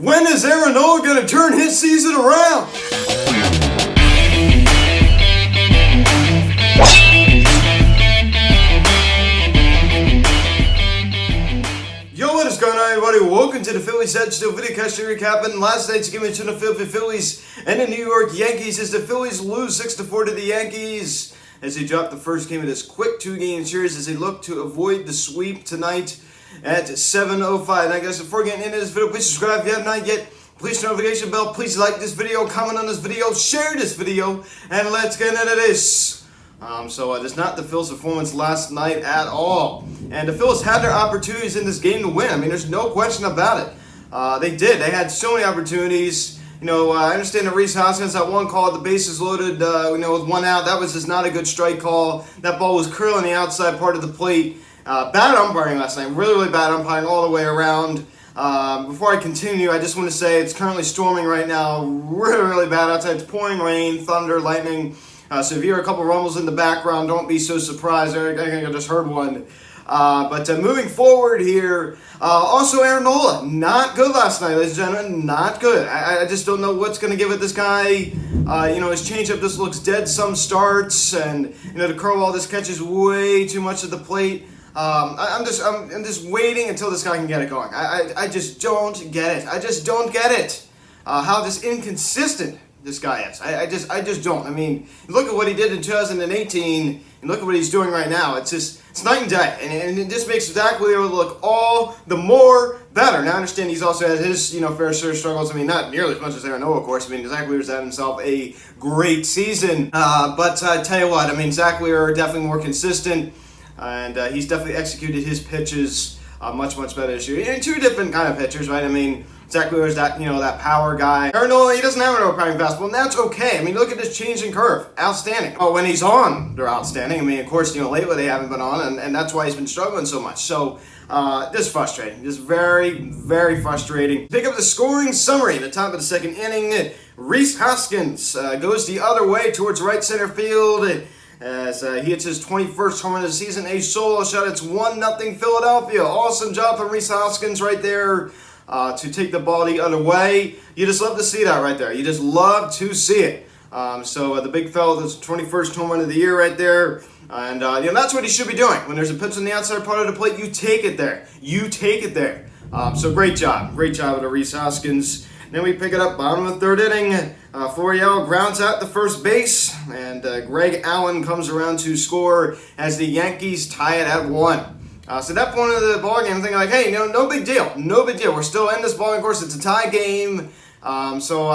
When is Aaron Nola going to turn his season around? Yo, what is going on, everybody? Welcome to the Phillies Edge Still video cast recapping last night's game between the Philadelphia Phillies and the New York Yankees as the Phillies lose 6-4 to the Yankees as they drop the first game of this quick two-game series as they look to avoid the sweep tonight at 7:05. And I guess before getting into this video, please subscribe if you have not yet. Please turn on the notification bell. Please like this video, comment on this video, share this video, and let's get into this. It's not the Phillies' performance last night at all. And the Phillies had their opportunities in this game to win. I mean, there's no question about it. They did. They had so many opportunities. I understand that Rhys Hoskins, that one call, the bases loaded, with one out. That was just not a good strike call. That ball was curling the outside part of the plate. Bad umpiring last night. Really, really bad umpiring all the way around. Before I continue, I just want to say it's currently storming right now. Really, really bad outside. It's pouring rain, thunder, lightning. So if you hear a couple rumbles in the background, don't be so surprised. I think I just heard one. But moving forward here, also Aaron Nola, not good last night, ladies and gentlemen, not good. I just don't know what's going to give it this guy. His changeup just looks dead some starts, and the curveball just catches way too much of the plate. I'm just waiting until this guy can get it going. I just don't get it. I just don't get it. How just inconsistent this guy is. I just don't. I mean, look at what he did in 2018, and look at what he's doing right now. It's night and day, and it just makes Zach Wheeler look all the more better. Now I understand he's also had his fair share of struggles. I mean, not nearly as much as Aaron Nola, of course. I mean, Zach Wheeler's had himself a great season. But I tell you what, I mean, Zach Wheeler definitely more consistent, and he's definitely executed his pitches much better this year. And two different kind of pitchers, right? I mean, Zach Wheeler's that that power guy. Aaron Nola, he doesn't have an overpowering fastball, and that's okay. I mean, look at this change in curve, outstanding. Oh, when he's on, they're outstanding. I mean, of course, lately they haven't been on, and that's why he's been struggling so much. So, just frustrating, just very frustrating. Pick up the scoring summary at the top of the second inning. Rhys Hoskins goes the other way towards right center field as he hits his 21st home run of the season, a solo shot. It's 1-0 Philadelphia. Awesome job from Rhys Hoskins right there to take the ball the other way. You just love to see that right there. You just love to see it. The big fella, that's 21st home run of the year right there. And that's what he should be doing. When there's a pitch on the outside part of the plate, you take it there. You take it there. Great job. Great job with Rhys Hoskins. Then we pick it up, bottom of the third inning. Florial grounds out the first base, and Greg Allen comes around to score as the Yankees tie it at 1. So at that point of the ball game, I'm thinking like, hey, no big deal. No big deal. We're still in this ball game. Of course, it's a tie game. I still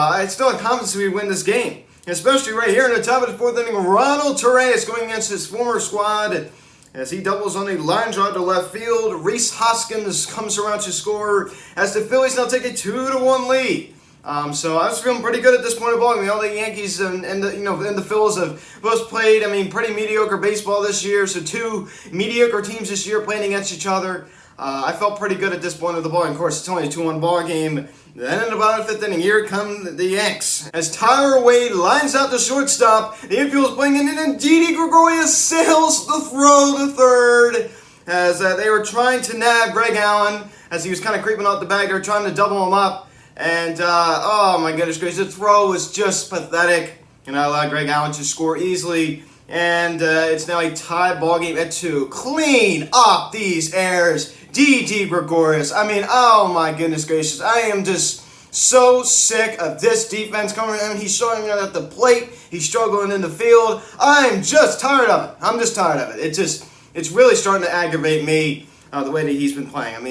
have confidence we win this game. Especially right here in the top of the fourth inning, Ronald Torreyes going against his former squad as he doubles on a line drive to left field. Rhys Hoskins comes around to score as the Phillies now take a 2-1 lead. I was feeling pretty good at this point of the ball game. All the Yankees and the Phillies have both played, pretty mediocre baseball this year. So two mediocre teams this year playing against each other. I felt pretty good at this point of the ball game. Of course, it's only a 2-1 ball game. Then in the bottom of the fifth inning, here come the Yanks. As Tyler Wade lines out the shortstop, the infield is playing in, and Didi Gregorius sails the throw to third. As they were trying to nab Greg Allen, as he was kind of creeping out the bag, they were trying to double him up. And, oh my goodness gracious, the throw was just pathetic. And I allowed Greg Allen to score easily. And it's now a tie ball game at 2. Clean up these errors. Didi Gregorius. Oh my goodness gracious. I am just so sick of this defense coming in. He's showing it at the plate. He's struggling in the field. I'm just tired of it. I'm just tired of it. It's really starting to aggravate me. The way that he's been playing.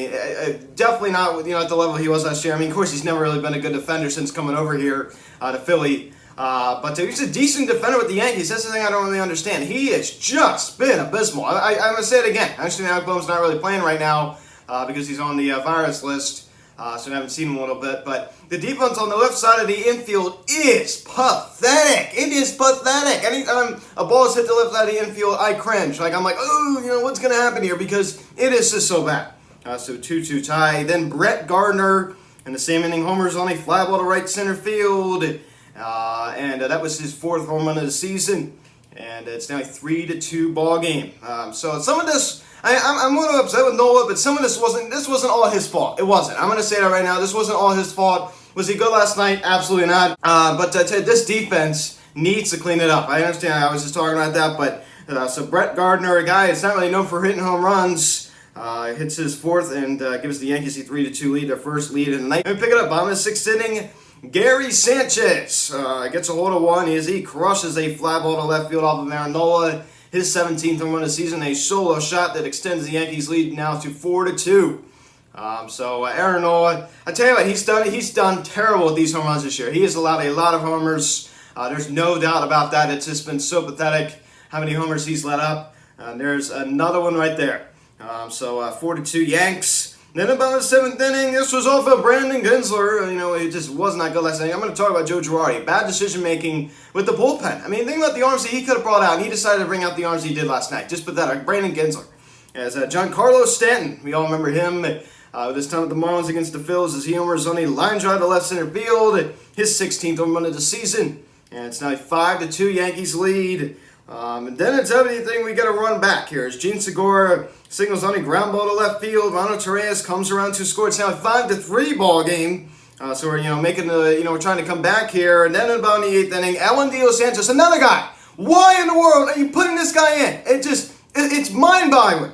Definitely not at the level he was last year. Of course, he's never really been a good defender since coming over here to Philly. But he's a decent defender with the Yankees. That's the thing I don't really understand. He has just been abysmal. I'm going to say it again. I understand Alec Boehm's not really playing right now because he's on the virus list. So I haven't seen him a little bit. But the defense on the left side of the infield is pathetic. It is pathetic. Anytime a ball is hit the left side of the infield, I cringe. I'm like, oh, what's going to happen here? Because it is just so bad. So 2-2 tie. Then Brett Gardner in the same inning homers on a fly ball to right center field. And that was his 4th home run of the season. And it's now a 3-2 ball game. So some of this I'm a little upset with Nola, but some of this wasn't all his fault. It wasn't. I'm going to say that right now. This wasn't all his fault. Was he good last night? Absolutely not. But this defense needs to clean it up. I understand. I was just talking about that, but so Brett Gardner, a guy that's not really known for hitting home runs, hits his fourth and gives the Yankees a 3-2 lead, their first lead of the night. And pick it up. Bottom of the sixth inning. Gary Sanchez gets a hold of one as he crushes a fly ball to left field off of Aaron Nola. His 17th home run of the season, a solo shot that extends the Yankees' lead now to 4-2. So Aaron Nola, I tell you what, he's done terrible with these home runs this year. He has allowed a lot of homers. There's no doubt about that. It's just been so pathetic how many homers he's let up. There's another one right there. So 4-2 Yanks. Then about the seventh inning, this was off of Brandon Gensler. You know, it just was not good last night. I'm going to talk about Joe Girardi. Bad decision-making with the bullpen. I mean, think about the arms that he could have brought out, and he decided to bring out the arms he did last night. Just pathetic. Brandon Gensler. As Giancarlo Stanton, we all remember him with his time at the Marlins against the Phillies as he homers on a line drive to left center field. His 16th home run of the season. And it's now a 5-2 Yankees lead. And then it's everything we got to run back here. As Gene Segura signals on a ground ball to left field, Ronald Torres comes around to score. It's now a 5-3 ball game. So we're making the we're trying to come back here. And then about in the eighth inning, Alan Dios Santos, another guy. Why in the world are you putting this guy in? It's mind-boggling.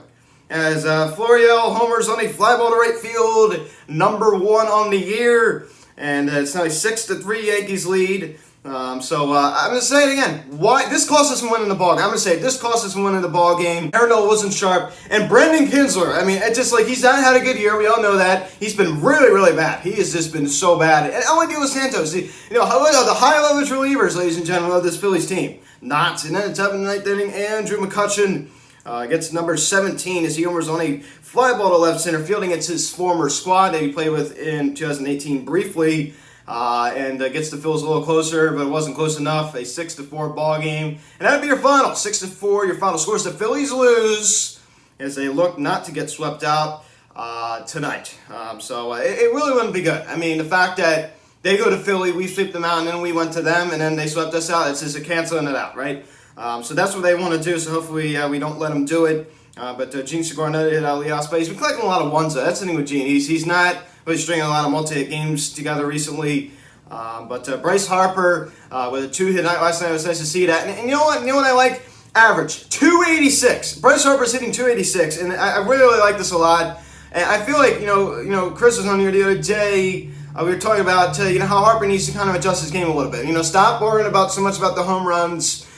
As Florial homers on a fly ball to right field, number 1 on the year, and it's now a 6-3 Yankees lead. So I'm going to say it again. Why this cost us from winning the ball game? I'm going to say this cost us from winning the ball game. Aaron Nola wasn't sharp, and Brandon Gensler. I mean, it's just like he's not had a good year. We all know that. He's been really, really bad. He has just been so bad. And I want to deal with Santos. The high leverage relievers, ladies and gentlemen, of this Phillies team. Not. And then it's up in the ninth inning. Andrew McCutchen gets number 17 as he homers on a fly ball to left center field against his former squad that he played with in 2018 briefly. And gets the Phillies a little closer, but it wasn't close enough. A 6-4 ball game. And that'd be your final. 6-4, your final scores. The Phillies lose as they look not to get swept out tonight. So it really wouldn't be good. I mean, the fact that they go to Philly, we sweep them out, and then we went to them, and then they swept us out, it's just a canceling it out, right? So that's what they want to do, so hopefully we don't let them do it. But Gene Segura hit out Leos, but he's been collecting a lot of ones. That's the thing with Gene. He's not really stringing a lot of multi-hit games together recently. But Bryce Harper with a 2-hit night last night, it was nice to see that. And you know what? I like? Average 286. Bryce Harper's hitting 286, and I really like this a lot. And I feel like Chris was on here the other day. We were talking about how Harper needs to kind of adjust his game a little bit. Stop worrying so much about the home runs.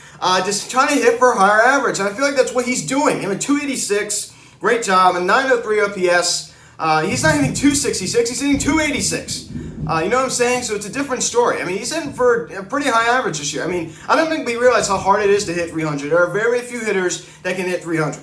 Just trying to hit for a higher average. And I feel like that's what he's doing. 286, great job. And 903 OPS. He's not hitting 266, he's hitting 286. You know what I'm saying? So it's a different story. I mean, he's hitting for a pretty high average this year. I mean, I don't think we realize how hard it is to hit 300. There are very few hitters that can hit 300.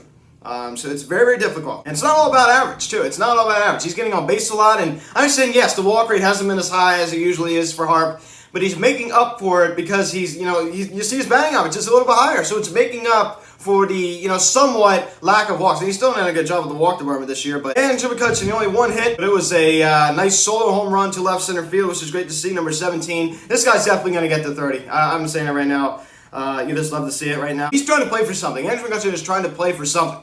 So it's very, very difficult. And it's not all about average, too. It's not all about average. He's getting on base a lot. And I'm saying, yes, the walk rate hasn't been as high as it usually is for Harp. But he's making up for it because you see his batting average is a little bit higher. So it's making up for the, somewhat lack of walks. And he's still done a good job with the walk department this year. But Andrew McCutchen, only 1 hit, but it was a nice solo home run to left center field, which is great to see. Number 17. This guy's definitely going to get to 30. I'm saying it right now. You just love to see it right now. He's trying to play for something. Andrew McCutchen is trying to play for something.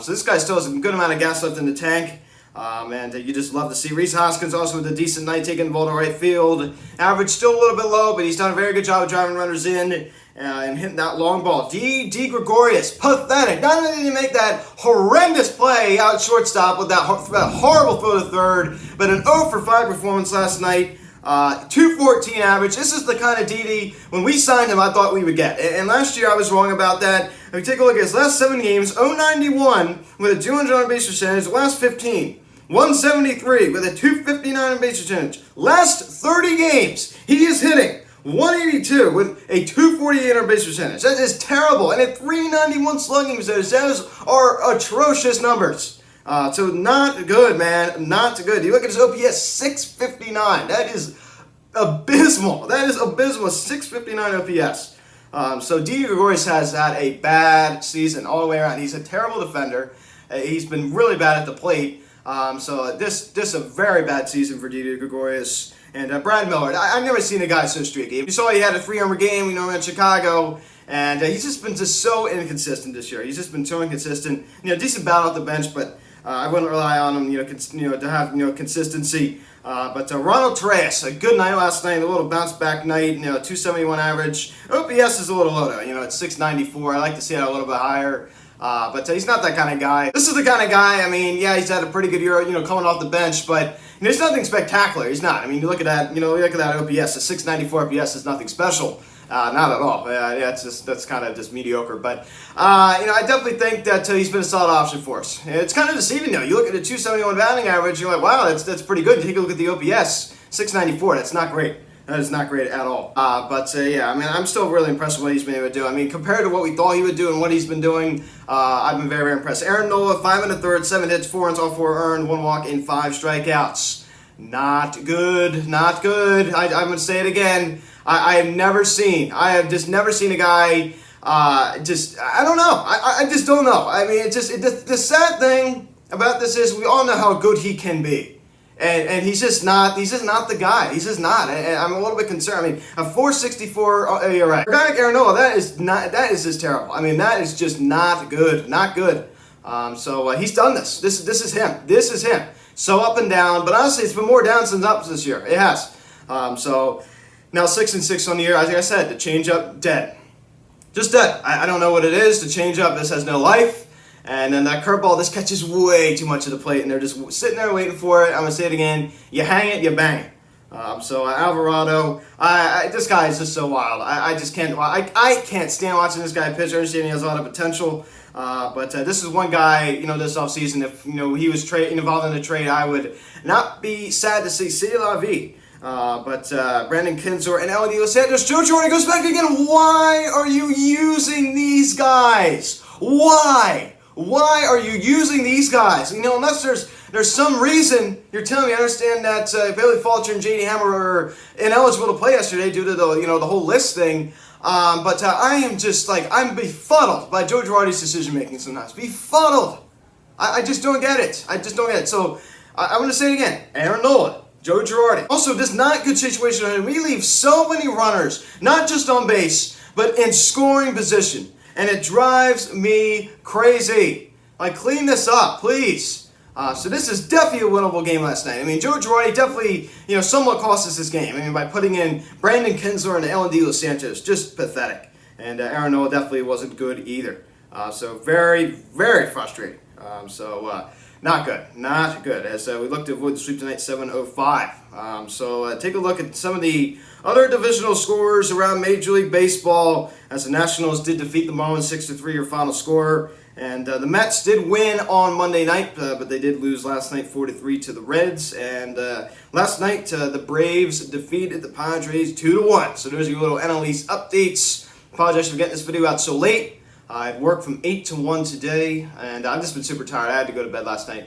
So this guy still has a good amount of gas left in the tank. And you just love to see Reese Hoskins also with a decent night taking the ball to right field. Average still a little bit low, but he's done a very good job of driving runners in and hitting that long ball. D. Gregorius, pathetic. Not only did he make that horrendous play out shortstop with that horrible throw to third, but an 0 for 5 performance last night. 214 average. This is the kind of DD, when we signed him, I thought we would get. And last year I was wrong about that. If we take a look at his last 7 games, 091 with a 200 on base percentage. Last 15, 173 with a 259 on base percentage. Last 30 games, he is hitting 182 with a 248 on base percentage. That is terrible. And a 391 slugging percentage. Those are atrocious numbers. So not good, man. Not good. You look at his OPS, 659. That is abysmal. 659 OPS. So D. Gregorius has had a bad season all the way around. He's a terrible defender. He's been really bad at the plate. So this is a very bad season for D. Gregorius. And Brad Miller, I've never seen a guy so streaky. You saw he had a 3-homer game, in Chicago. And he's just been so inconsistent this year. He's just been so inconsistent. Decent battle at the bench, but I wouldn't rely on him, to have consistency. But Ronald Torres, a good night last night, a little bounce back night. 271 average. OPS is a little low though. It's 694. I like to see it a little bit higher. But he's not that kind of guy. This is the kind of guy, yeah, he's had a pretty good year, coming off the bench, but there's nothing spectacular. He's not. You look at that, look at that OPS. A 694 OPS is nothing special. Not at all. That's kind of just mediocre. But I definitely think that he's been a solid option for us. It's kind of deceiving though. You look at the 271 batting average, you're like, wow, that's pretty good. You take a look at the OPS, 694. That's not great. That is not great at all. Yeah, I'm still really impressed with what he's been able to do. Compared to what we thought he would do and what he's been doing, I've been very, very impressed. Aaron Nola, 5 1/3, 7 hits, 4 runs, all 4 earned, 1 walk, and 5 strikeouts. Not good. Not good. I'm going to say it again. I have just never seen a guy, I don't know. I just don't know. The sad thing about this is we all know how good he can be. And he's just not the guy. He's just not. I'm a little bit concerned. A 4.64 ERA. For a guy like Aaron Nola, that is just terrible. That is just not good. Not good. He's done this. This is him. This is him. So up and down, but honestly, it's been more downs than ups this year. It has. Now 6-6 on the year. Like I said, the changeup dead. Just dead. I don't know what it is. The changeup just has no life. And then that curveball, this catches way too much of the plate, and they're just sitting there waiting for it. I'm going to say it again. You hang it, you bang it. Alvarado, this guy is just so wild. I just can't. I can't stand watching this guy pitch. I understand he has a lot of potential. But this is one guy, this offseason, if he was involved in a trade, I would not be sad to see. C'est la vie. Brandon Kinsor and Elodie Santos. Joe Girardi goes back again. Why are you using these guys? Why? Why are you using these guys? Unless there's some reason you're telling me. I understand that Bailey Falter and J.D. Hammer were ineligible to play yesterday due to the whole list thing. I am just I'm befuddled by Joe Girardi's decision making sometimes. Befuddled. I just don't get it. I just don't get it. So I'm going to say it again. Aaron Nola, Joe Girardi. Also, this not good situation. We leave so many runners, not just on base, but in scoring position. And it drives me crazy. Clean this up, please. So this is definitely a winnable game last night. Joe Girardi definitely, somewhat cost us this game. By putting in Brandon Kinsler and Elodie Santos. Just pathetic. And Aaron Nola definitely wasn't good either. So very, very frustrating. Not good. Not good. As we look to avoid the sweep tonight, 7:05. Take a look at some of the other divisional scores around Major League Baseball, as the Nationals did defeat the Marlins 6-3, your final score. And the Mets did win on Monday night, but they did lose last night 4-3 to the Reds. And last night, the Braves defeated the Padres 2-1. So there's your little NL East updates. Apologize for getting this video out so late. I've worked from 8 to 1 today, and I've just been super tired. I had to go to bed last night.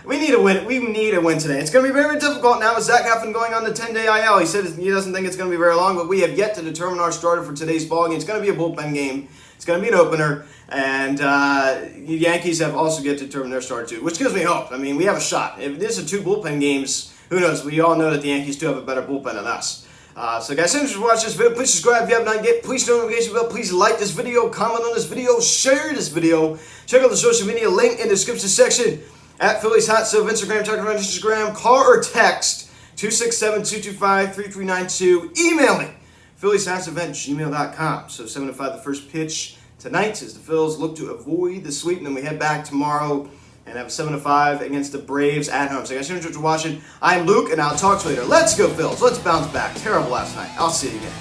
We need a win. We need a win today. It's going to be very difficult now with Zach Eflin going on the 10-day IL. He said he doesn't think it's going to be very long, but we have yet to determine our starter for today's ballgame. It's going to be a bullpen game. It's going to be an opener, and the Yankees have also yet to determine their starter too, which gives me hope. We have a shot. If this is 2 bullpen games, who knows? We all know that the Yankees do have a better bullpen than us. Guys, thanks for watching this video. Please subscribe if you have not yet. Please turn on the notification bell. Please like this video, comment on this video, share this video. Check out the social media link in the description section. At Phillies Hot Stove, Instagram, check out Instagram, call or text 267-225-3392. Email me, phillieshotsevent@gmail.com. So 7:05, the first pitch tonight as the Phils look to avoid the sweep, and then we head back tomorrow and have 7-5 against the Braves at home. So guys, thanks for watching. I'm Luke, and I'll talk to you later. Let's go, Phils. Let's bounce back. Terrible last night. I'll see you again.